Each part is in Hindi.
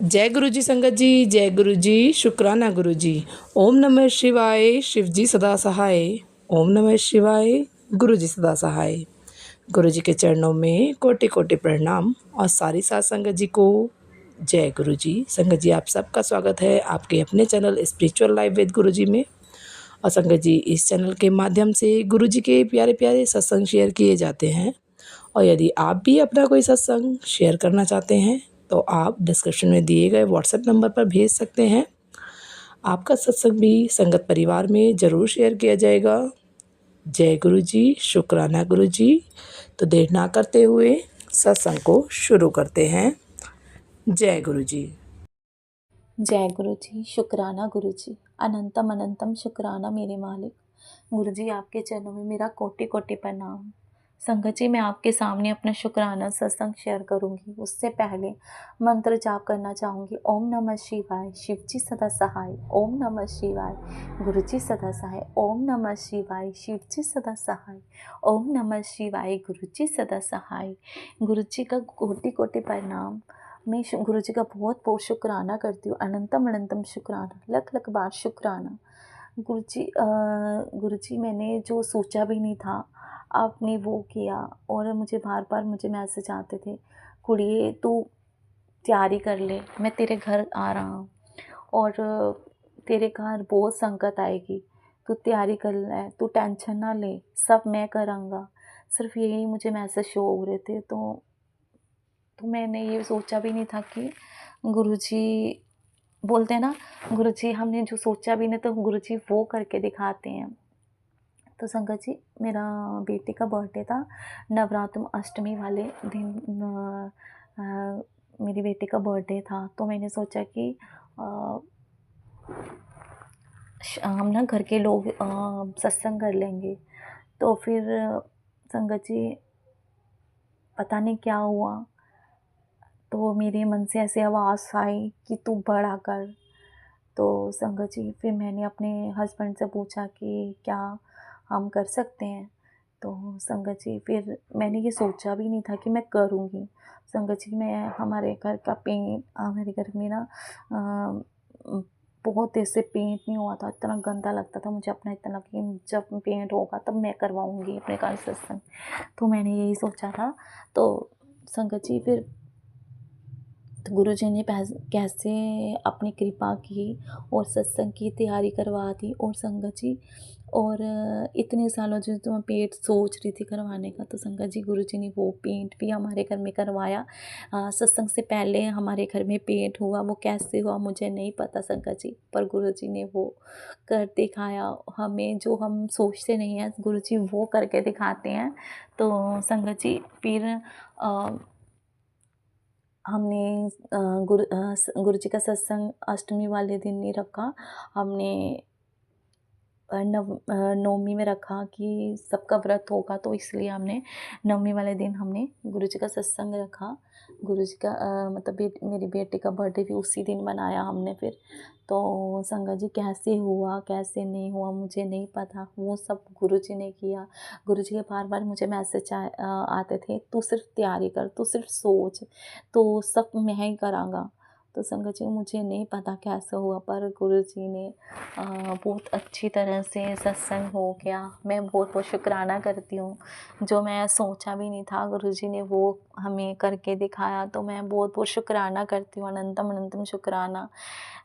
जय गुरु जी संगत जी, जय गुरु जी, शुक्राना गुरु जी। ओम नमः शिवाय, शिव जी सदा सहाय। ओम नमः शिवाय, गुरु जी सदा सहाय। गुरु जी के चरणों में कोटि कोटि प्रणाम और सारी साथ संगत जी को जय गुरु जी। संगत जी, आप सबका स्वागत है आपके अपने चैनल स्पिरिचुअल लाइफ विद गुरु जी में। और संगत जी, इस चैनल के माध्यम से गुरु जी के प्यारे प्यारे सत्संग शेयर किए जाते हैं। और यदि आप भी अपना कोई सत्संग शेयर करना चाहते हैं तो आप डिस्क्रिप्शन में दिए गए व्हाट्सएप नंबर पर भेज सकते हैं। आपका सत्संग भी संगत परिवार में ज़रूर शेयर किया जाएगा। जय गुरु जी, शुक्राना गुरु जी। तो देर ना करते हुए सत्संग को शुरू करते हैं। जय गुरु जी। जय गुरु जी, शुक्राना गुरु जी। अनंतम अनंतम शुक्राना मेरे मालिक। गुरु जी, आपके चरणों में मेरा कोटि कोटि प्रणाम। संगत जी, मैं आपके सामने अपना शुक्राना सत्संग शेयर करूंगी। उससे पहले मंत्र जाप करना चाहूँगी। ओम नमः शिवाय, शिव जी सदा सहाय। ओम नमः शिवाय, गुरु जी सदा सहाय। ओम नमः शिवाय, शिव जी सदा सहाय। ओम नमः शिवाय, गुरु जी सदा सहाय। गुरु जी का कोटि कोटि प्रणाम। मैं गुरु जी का बहुत बहुत शुक्राना करती हूँ। अनंतम अनंतम शुक्राना, लख लख बार शुक्राना। गुरु जी, मैंने जो सोचा भी नहीं था आपने वो किया। और मुझे बार बार मैसेज आते थे, कुड़िए तू तैयारी कर ले, मैं तेरे घर आ रहा हूँ और तेरे घर बहुत संकट आएगी, तू तैयारी कर ले, तू टेंशन ना ले, सब मैं करांगा। सिर्फ यही मुझे मैसेज शो हो रहे थे। तो मैंने ये सोचा भी नहीं था कि गुरुजी बोलते हैं ना, गुरुजी हमने जो सोचा भी नहीं तो गुरुजी वो करके दिखाते हैं। तो संगत जी, मेरा बेटे का बर्थडे था नवरात्र अष्टमी वाले दिन। मेरी बेटी का बर्थडे था तो मैंने सोचा कि हम ना घर के लोग सत्संग कर लेंगे। तो फिर संगत जी, पता नहीं क्या हुआ, तो मेरे मन से ऐसे आवाज़ आई कि तू बड़ा कर। तो संगत जी, फिर मैंने अपने हस्बैंड से पूछा कि क्या हम कर सकते हैं। तो संगत जी, फिर मैंने ये सोचा भी नहीं था कि मैं करूँगी। संगत जी, मैं हमारे घर का पेंट, हमारे घर में ना बहुत देर से पेंट नहीं हुआ था, इतना गंदा लगता था मुझे अपना। इतना कि जब पेंट होगा तब मैं करवाऊँगी अपने घर सत्संग। तो मैंने यही सोचा था। तो संगत जी, फिर तो गुरु जी ने कैसे अपनी कृपा की और सत्संग की तैयारी करवा दी। और संगत जी, और इतने सालों जो तो मैं पेंट सोच रही थी करवाने का, तो संगत जी गुरु जी ने वो पेंट भी हमारे घर में करवाया। सत्संग से पहले हमारे घर में पेंट हुआ, वो कैसे हुआ मुझे नहीं पता संगत जी, पर गुरु जी ने वो कर दिखाया हमें। जो हम सोचते नहीं हैं गुरु जी वो करके दिखाते हैं। तो संगत जी, फिर हमने गुरु जी का सत्संग अष्टमी वाले दिन नहीं रखा, हमने नवमी में रखा कि सबका व्रत होगा, तो इसलिए हमने नवमी वाले दिन हमने गुरु जी का सत्संग रखा। गुरु जी का मतलब मेरी बेटी का बर्थडे भी उसी दिन मनाया हमने फिर। तो संगत जी, कैसे हुआ कैसे नहीं हुआ मुझे नहीं पता, वो सब गुरु जी ने किया। गुरु जी के बार बार मुझे मैसेज आते थे, तू सिर्फ तैयारी कर, तू सिर्फ सोच, तो सब मैं ही कराँगा। तो संगत जी, मुझे नहीं पता कैसे हुआ, पर गुरु जी ने बहुत अच्छी तरह से सत्संग हो गया। मैं बहुत बहुत शुक्राना करती हूँ। जो मैं सोचा भी नहीं था गुरु जी ने वो हमें करके दिखाया, तो मैं बहुत बहुत शुक्राना करती हूँ। अनंतम अनंतम शुक्राना।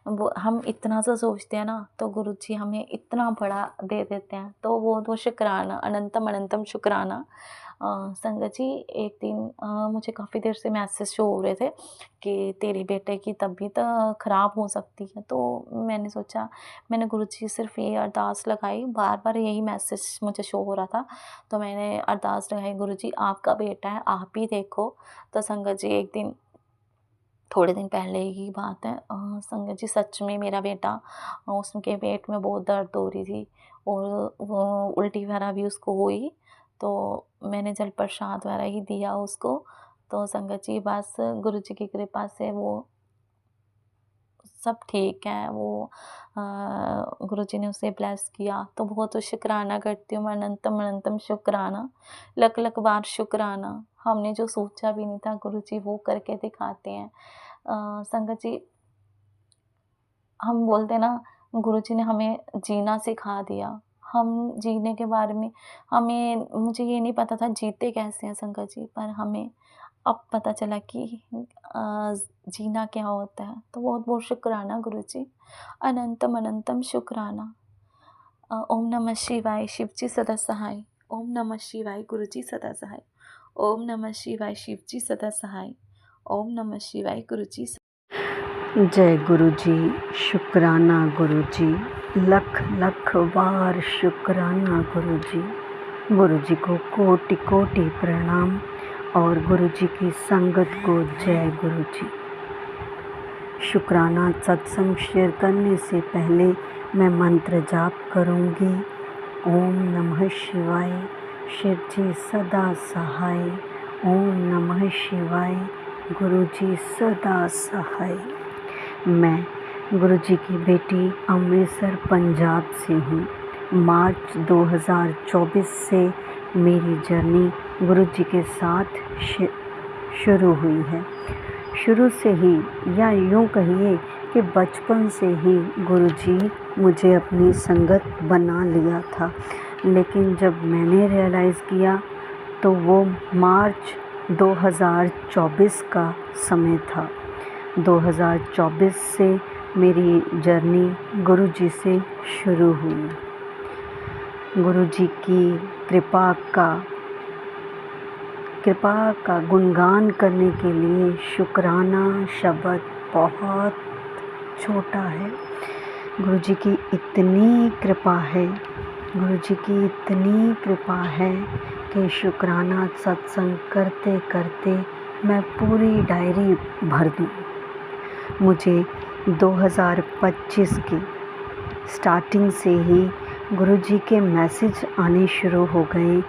वो हम इतना सा सोचते हैं ना, तो गुरु जी हमें इतना बड़ा दे देते हैं, तो बहुत बहुत शुक्राना, अनंतम अनंतम शुक्राना। संगत जी, एक दिन मुझे काफ़ी देर से मैसेज शो हो रहे थे कि तेरे बेटे की तबीयत ख़राब हो सकती है। तो मैंने सोचा, मैंने गुरु जी सिर्फ ये अरदास लगाई, बार बार यही मैसेज मुझे शो हो रहा था। तो मैंने अरदास लगाई, गुरु जी आपका बेटा है, आप ही देखो। तो संगत जी, एक दिन थोड़े दिन पहले की बात है, संगत जी सच में मेरा बेटा, उसके पेट में बहुत दर्द हो रही थी और वो उल्टी वगैरह भी उसको हुई। तो मैंने जल प्रसाद वगैरह ही दिया उसको। तो संगत जी, बस गुरु जी की कृपा से वो सब ठीक है। वो गुरु जी ने उसे ब्लेस किया। तो बहुत शुक्राना करती हूँ मैं, अनंतम अनंतम शुक्राना, लख लख बार शुक्राना। हमने जो सोचा भी नहीं था गुरु जी वो करके दिखाते हैं। संगत जी, हम बोलते हैं ना, गुरुजी ने हमें जीना सिखा दिया। हम जीने के बारे में मुझे ये नहीं पता था जीते कैसे हैं संगत जी, पर हमें अब पता चला कि जीना क्या होता है। तो बहुत-बहुत शुक्राना गुरुजी, अनंतम अनंतम शुक्राना। ओम नमः शिवाय, शिवजी सदा सहाय। ओम नमः शिवाय, गुरुजी सदा सहाय। ओम नमः शिवाय, शिवजी सदा सहाय। ओम नमः शिवाय, गुरुजी जय गुरु जी। शुक्राना गुरु जी, लख लख बार शुक्राना गुरु जी। गुरु जी को कोटि कोटि प्रणाम और गुरु जी की संगत को जय गुरु जी। शुक्राना सत्संग शेयर करने से पहले मैं मंत्र जाप करूंगी। ओम नमः शिवाय, शिव जी सदा सहाय। ओम नमः शिवाय, गुरु जी सदा सहाय। मैं गुरुजी की बेटी अमृतसर पंजाब से हूँ। मार्च 2024 से मेरी जर्नी गुरुजी के साथ शुरू हुई है। शुरू से ही, या यूँ कहिए कि बचपन से ही गुरुजी मुझे अपनी संगत बना लिया था। लेकिन जब मैंने रियलाइज़ किया तो वो मार्च 2024 का समय था। 2024 से मेरी जर्नी गुरुजी से शुरू हुई। गुरुजी की कृपा का गुणगान करने के लिए शुक्राना शब्द बहुत छोटा है। गुरुजी की इतनी कृपा है, गुरुजी की इतनी कृपा है कि शुक्राना सत्संग करते करते मैं पूरी डायरी भर दूँ। मुझे 2025 की स्टार्टिंग से ही गुरुजी के मैसेज आने शुरू हो गए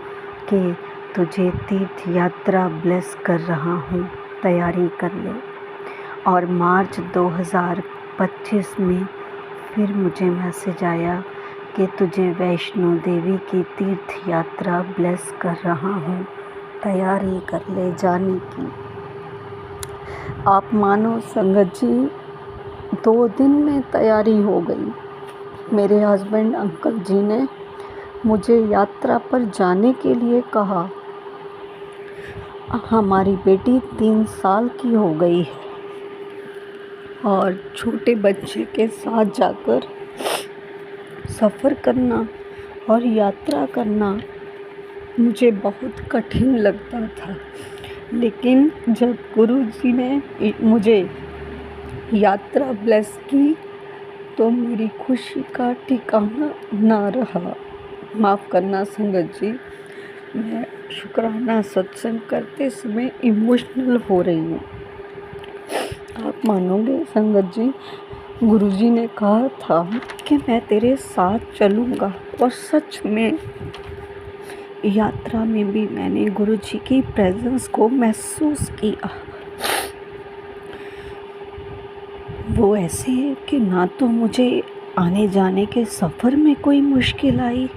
कि तुझे तीर्थ यात्रा ब्लेस कर रहा हूँ, तैयारी कर ले। और मार्च 2025 में फिर मुझे मैसेज आया कि तुझे वैष्णो देवी की तीर्थ यात्रा ब्लेस कर रहा हूँ, तैयारी कर ले जाने की। आप मानो संगत जी, 2 दिन में तैयारी हो गई। मेरे हस्बैंड अंकल जी ने मुझे यात्रा पर जाने के लिए कहा। हमारी बेटी 3 साल की हो गई है और छोटे बच्चे के साथ जाकर सफ़र करना और यात्रा करना मुझे बहुत कठिन लगता था। लेकिन जब गुरुजी ने मुझे यात्रा ब्लेस की तो मेरी खुशी का ठिकाना ना रहा। माफ़ करना संगत जी, मैं शुक्राना सत्संग करते समय इमोशनल हो रही हूँ। आप मानोगे संगत जी, गुरुजी ने कहा था कि मैं तेरे साथ चलूँगा, और सच में यात्रा में भी मैंने गुरुजी की प्रेजेंस को महसूस किया। वो ऐसे कि ना तो मुझे आने जाने के सफ़र में कोई मुश्किल आई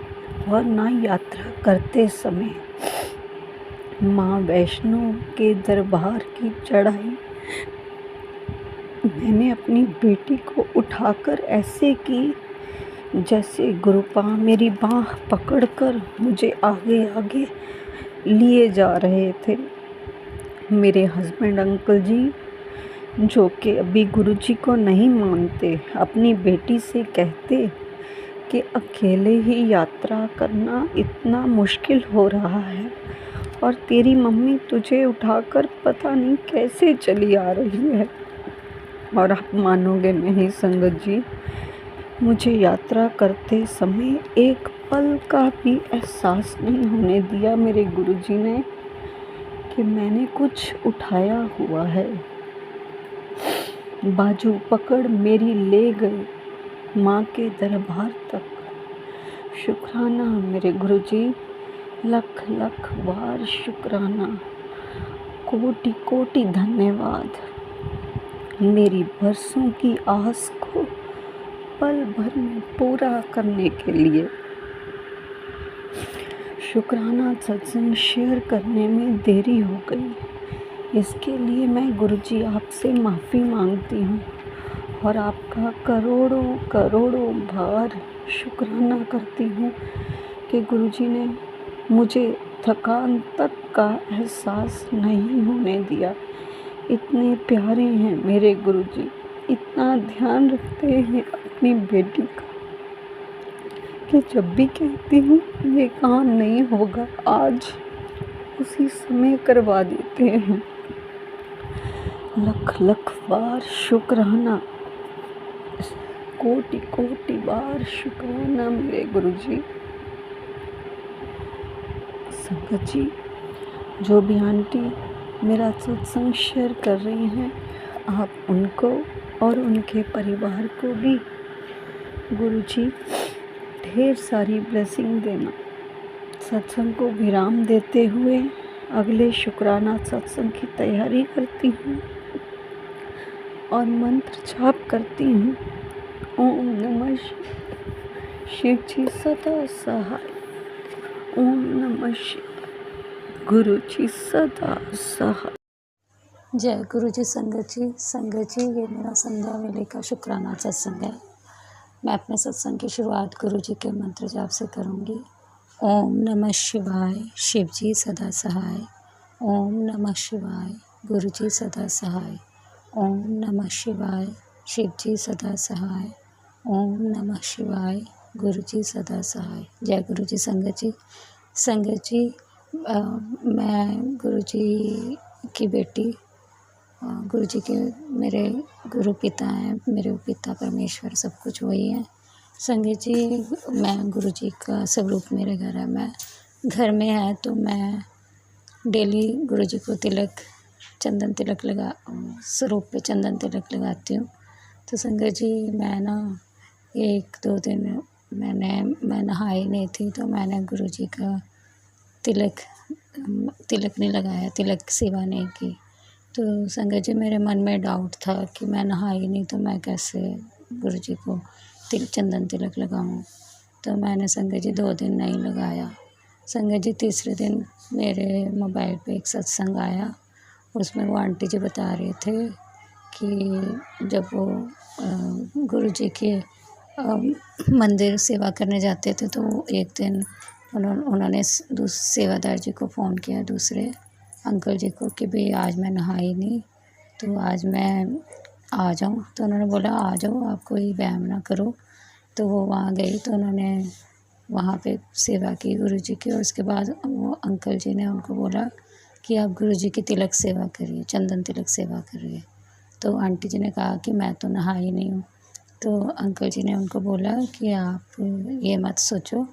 और ना यात्रा करते समय। माँ वैष्णो के दरबार की चढ़ाई मैंने अपनी बेटी को उठाकर ऐसे की जैसे गुरुपा मेरी बाँह पकड़कर मुझे आगे आगे लिए जा रहे थे। मेरे हस्बैंड अंकल जी, जो कि अभी गुरुजी को नहीं मानते, अपनी बेटी से कहते कि अकेले ही यात्रा करना इतना मुश्किल हो रहा है और तेरी मम्मी तुझे उठाकर पता नहीं कैसे चली आ रही है। और आप मानोगे नहीं संगत जी, मुझे यात्रा करते समय एक पल का भी एहसास नहीं होने दिया मेरे गुरुजी ने कि मैंने कुछ उठाया हुआ है। बाजू पकड़ मेरी ले गए माँ के दरबार तक। शुक्राना मेरे गुरुजी, लख लख बार शुक्राना, कोटि कोटि धन्यवाद मेरी बरसों की आस को पल भर में पूरा करने के लिए। शुक्राना सत्संग शेयर करने में देरी हो गई, इसके लिए मैं गुरुजी आपसे माफ़ी मांगती हूँ और आपका करोड़ों करोड़ों बार शुक्राना करती हूँ कि गुरुजी ने मुझे थकान तक का एहसास नहीं होने दिया। इतने प्यारे हैं मेरे गुरुजी, इतना ध्यान रखते हैं अपनी बेटी का कि जब भी कहती हूँ ये काम नहीं होगा आज उसी समय करवा देते हैं। लख लख बार शुक्राना, कोटि कोटि बार शुक्राना मेरे गुरुजी। संगत जी, जो भी आंटी मेरा सत्संग शेयर कर रही हैं, आप उनको और उनके परिवार को भी गुरुजी ढेर सारी ब्लेसिंग देना। सत्संग को विराम देते हुए अगले शुक्राना सत्संग की तैयारी करती हूँ और मंत्र जाप करती हूँ। ओम नमः शिव जी सदा सहाय। ओम नमः शिव गुरु जी सदा सहाय। जय गुरु जी। संगत जी ये मेरा संध्या वेले का शुक्राना सत्संग है। मैं अपने सत्संग की शुरुआत गुरु जी के मंत्र जाप से करूँगी। ओम नमः शिवाय, शिव जी सदा सहाय। ओम नमः शिवाय, गुरु जी सदा सहाय। ओम नमः शिवाय, शिव जी सदा सहाय। ओम नमः शिवाय, गुरु जी सदा सहाय। जय गुरु जी। संगत जी मैं गुरु जी की बेटी, गुरु जी के मेरे गुरु पिता हैं, मेरे पिता परमेश्वर सब कुछ वही है। संगत जी मैं गुरु जी का स्वरूप मेरे घर है। मैं घर में है तो मैं डेली गुरु जी को चंदन तिलक स्वरूप पे चंदन तिलक लगाती हूँ। तो संगत जी मैं ना 1-2 दिन मैं नहाई नहीं थी, तो मैंने गुरु जी का तिलक नहीं लगाया, तिलक सेवा नहीं की। तो संगत जी मेरे मन में डाउट था कि मैं नहाई नहीं तो मैं कैसे गुरु जी को चंदन तिलक लगाऊं। तो मैंने संगत जी 2 दिन नहीं लगाया। संगत जी तीसरे दिन मेरे मोबाइल पे एक सत्संग आया, उसमें वो आंटी जी बता रहे थे कि जब वो गुरु जी के मंदिर सेवा करने जाते थे तो एक दिन उन्होंने सेवादार जी को फ़ोन किया, दूसरे अंकल जी को, कि भाई आज मैं नहाई नहीं तो आज मैं आ जाऊँ। तो उन्होंने बोला आ जाओ, आप कोई व्यायाम ना करो। तो वो वहाँ गई तो उन्होंने वहाँ पे सेवा की गुरु जी की, और उसके बाद वो अंकल जी ने उनको बोला कि आप गुरु जी की तिलक सेवा करिए, चंदन तिलक सेवा करिए। तो आंटी जी ने कहा कि मैं तो नहाई नहीं हूँ। तो अंकल जी ने उनको बोला कि आप ये मत सोचो,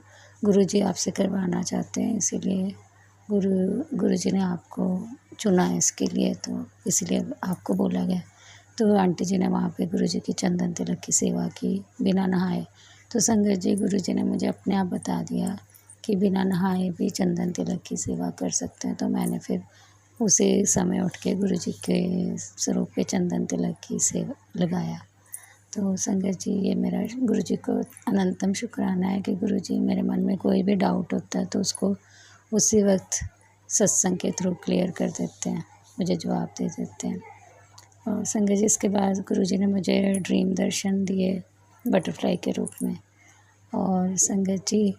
गुरु जी आपसे करवाना चाहते हैं, इसीलिए गुरु जी ने आपको चुना है इसके लिए, तो इसलिए आपको बोला गया। तो आंटी जी ने वहाँ पे गुरु जी की चंदन तिलक की सेवा की बिना नहाए। तो संगत जी गुरु जी ने मुझे अपने आप बता दिया कि बिना नहाए भी चंदन तिलक की सेवा कर सकते हैं। तो मैंने फिर उसी समय उठ के गुरु जी के स्वरूप पे चंदन तिलक की सेवा लगाया। तो संगत जी ये मेरा गुरु जी को अनंतम शुक्राना है कि गुरु जी मेरे मन में कोई भी डाउट होता है तो उसको उसी वक्त सत्संग के थ्रू क्लियर कर देते हैं, मुझे जवाब दे देते हैं। और संगत जी इसके बाद गुरु जी ने मुझे ड्रीम दर्शन दिए बटरफ्लाई के रूप में। और संगत जी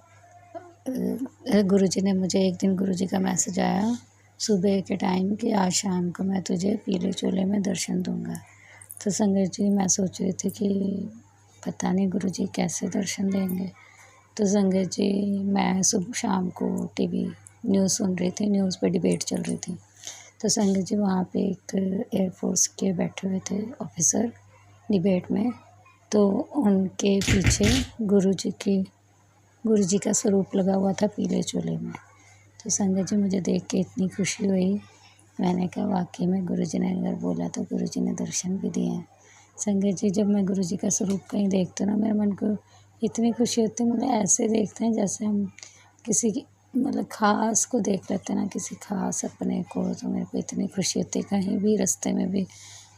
गुरु जी ने मुझे एक दिन गुरु जी का मैसेज आया सुबह के टाइम कि आज शाम को मैं तुझे पीले चोले में दर्शन दूंगा। तो संगत जी मैं सोच रही थी कि पता नहीं गुरु जी कैसे दर्शन देंगे। तो संगत जी मैं सुबह शाम को टीवी न्यूज़ सुन रही थी, न्यूज़ पे डिबेट चल रही थी। तो संगत जी वहाँ पे एक एयरफोर्स के बैठे हुए थे ऑफिसर डिबेट में, तो उनके पीछे गुरु जी का स्वरूप लगा हुआ था पीले चोले में। तो संगत जी मुझे देख के इतनी खुशी हुई, मैंने कहा वाकई में गुरु जी ने अगर बोला तो गुरु जी ने दर्शन भी दिए हैं। संगत जी जब मैं गुरु जी का स्वरूप कहीं देखती हूँ ना, मेरे मन को इतनी खुशी होती है, मतलब ऐसे देखते हैं जैसे हम किसी की मतलब ख़ास को देख लेते हैं ना, किसी ख़ास अपने को। तो मेरे को इतनी खुशी होती है, कहीं भी रास्ते में भी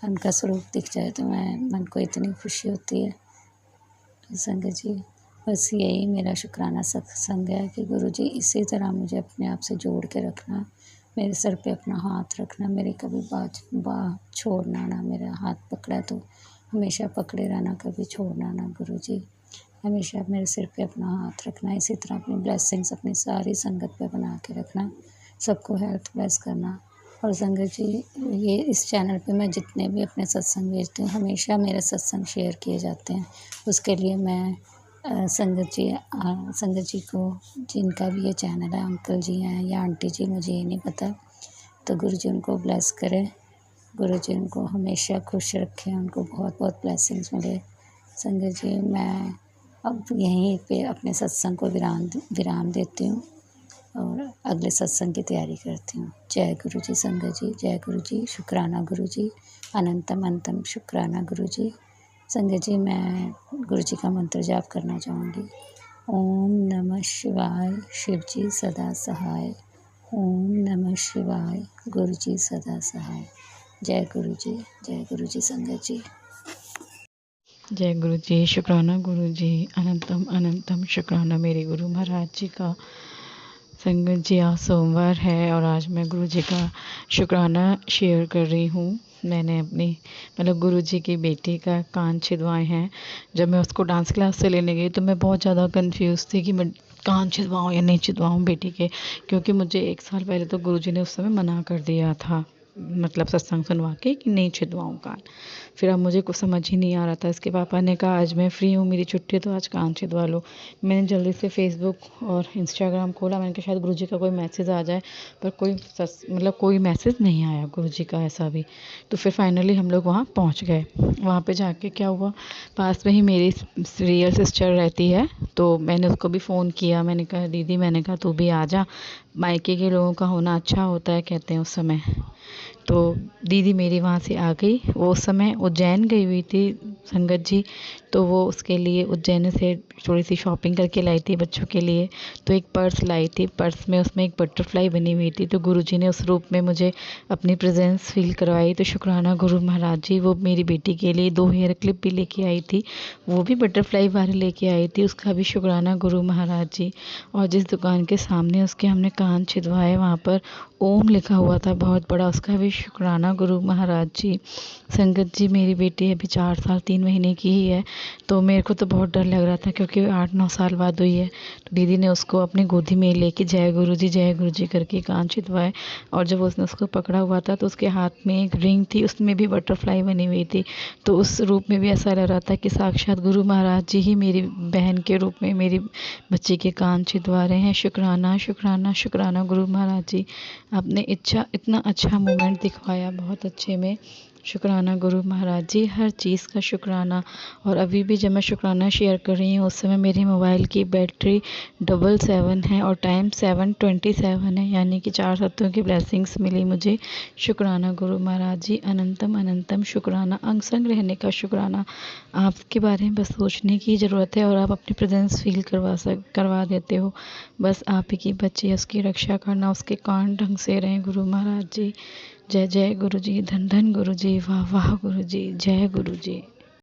उनका स्वरूप दिख जाए तो मन को इतनी खुशी होती है। तो संगत जी बस यही मेरा शुक्राना सत्संग है कि गुरु जी इसी तरह मुझे अपने आप से जोड़ के रखना, मेरे सर पे अपना हाथ रखना, मेरे कभी बाह छोड़ना ना, मेरा हाथ पकड़ा तो हमेशा पकड़े रहना, कभी छोड़ना ना गुरुजी। हमेशा मेरे सिर पे अपना हाथ रखना, इसी तरह अपनी ब्लेसिंग्स अपनी सारी संगत पे बना के रखना, सबको हेल्थ ब्लेस करना। और संगत जी, ये इस चैनल पे मैं जितने भी अपने सत्संग भेजती हूँ, हमेशा मेरे सत्संग शेयर किए जाते हैं। उसके लिए मैं संगत जी को, जिनका भी ये चैनल है, अंकल जी हैं या आंटी जी, मुझे ये नहीं पता, तो गुरु जी उनको ब्लेस करें, गुरु जी उनको हमेशा खुश रखें, उनको बहुत बहुत ब्लेसिंग्स मिले। संगत जी, मैं अब यहीं पे अपने सत्संग को विराम देती हूँ और अगले सत्संग की तैयारी करती हूँ। जय गुरु जी संगत जी, जय गुरु जी, शुक्राना गुरु जी, अनंतम अनंतम शुक्राना गुरु जी। संगत जी, मैं गुरु जी का मंत्र जाप करना चाहूँगी। ओम नमः शिवाय, शिव जी सदा सहाय। ओम नमः शिवाय, गुरु जी सदा सहाय। जय गुरु जी संगत जी। जय गुरु जी, शुक्राना गुरु जी, अनंतम अनंतम शुक्राना मेरे गुरु महाराज जी का। संगत जी, आज सोमवार है और आज मैं गुरु जी का शुक्राना शेयर कर रही हूँ। मैंने अपनी गुरु जी की बेटी का कान छिदवाए हैं। जब मैं उसको डांस क्लास से लेने गई तो मैं बहुत ज़्यादा कंफ्यूज थी कि मैं कान छिदवाऊँ या नहीं छिदवाऊँ बेटी के, क्योंकि मुझे 1 साल पहले तो गुरु जी ने उस समय मना कर दिया था, सत्संग सुनवा के, कि नहीं छिदवाऊँ कान। फिर अब मुझे कुछ समझ ही नहीं आ रहा था। इसके पापा ने कहा आज मैं फ्री हूँ, मेरी छुट्टी है, तो आज कान छिदवा लो। मैंने जल्दी से फेसबुक और इंस्टाग्राम खोला, मैंने कहा शायद गुरु जी का कोई मैसेज आ जाए, पर कोई मैसेज नहीं आया गुरु जी का ऐसा भी। तो फिर फाइनली हम लोग वहाँ पहुँच गए। वहाँ पे जाके क्या हुआ, पास में ही मेरी रियल सिस्टर रहती है, तो मैंने उसको भी फ़ोन किया। मैंने कहा दीदी, मैंने कहा तू भी आ जा, मायके के लोगों का होना अच्छा होता है कहते हैं उस समय। तो दीदी मेरी वहाँ से आ गई। वो उस समय उज्जैन गई हुई थी संगत जी, तो वो उसके लिए उज्जैन से थोड़ी सी शॉपिंग करके लाई थी बच्चों के लिए। तो एक पर्स लाई थी, पर्स में उसमें एक बटरफ्लाई बनी हुई थी। तो गुरुजी ने उस रूप में मुझे अपनी प्रेजेंस फील करवाई। तो शुक्राना गुरु महाराज जी। वो मेरी बेटी के लिए 2 हेयर क्लिप भी लेके आई थी, वो भी बटरफ्लाई वाले लेके आई थी, उसका भी शुक्राना गुरु महाराज जी। और जिस दुकान के सामने उसके हमने कान छिदवाए, वहाँ पर ओम लिखा हुआ था बहुत बड़ा, उसका भी शुक्राना गुरु महाराज जी। संगत जी, मेरी बेटी अभी 4 साल 3 महीने की ही है, तो मेरे को तो बहुत डर लग रहा था, क्योंकि 8-9 साल बाद हुई है। तो दीदी ने उसको अपनी गोदी में लेके जय गुरु जी करके कान छिदवाए। और जब उसने उसको पकड़ा हुआ था तो उसके हाथ में एक रिंग थी, उसमें भी बटरफ्लाई बनी हुई थी। तो उस रूप में भी ऐसा लग रहा था कि साक्षात गुरु महाराज जी ही मेरी बहन के रूप में मेरी बच्ची के कान छिदवा रहे हैं। शुक्राना शुक्राना शुक्राना गुरु महाराज जी। आपने इतना अच्छा मोमेंट दिखवाया, बहुत अच्छे में। शुक्राना गुरु महाराज जी, हर चीज़ का शुक्राना। और अभी भी जब मैं शुक्राना शेयर कर रही हूँ, उस समय मेरे मोबाइल की बैटरी 7 है और टाइम 7:27 है, यानी कि 4 सत्यों की ब्लेसिंग्स मिली मुझे। शुक्राना गुरु महाराज जी, अनंतम अनंतम शुक्राना। अंग संग रहने का शुक्राना। आपके बारे में बस सोचने की ज़रूरत है और आप अपनी प्रेजेंस फील करवा देते हो। बस आप ही की बच्ची है, उसकी रक्षा करना, उसके कान ढंग से रहें गुरु महाराज जी। जय जय गुरु जी, धन धन गुरु जी, वाह वाह गुरु जी, जय गुरु जी।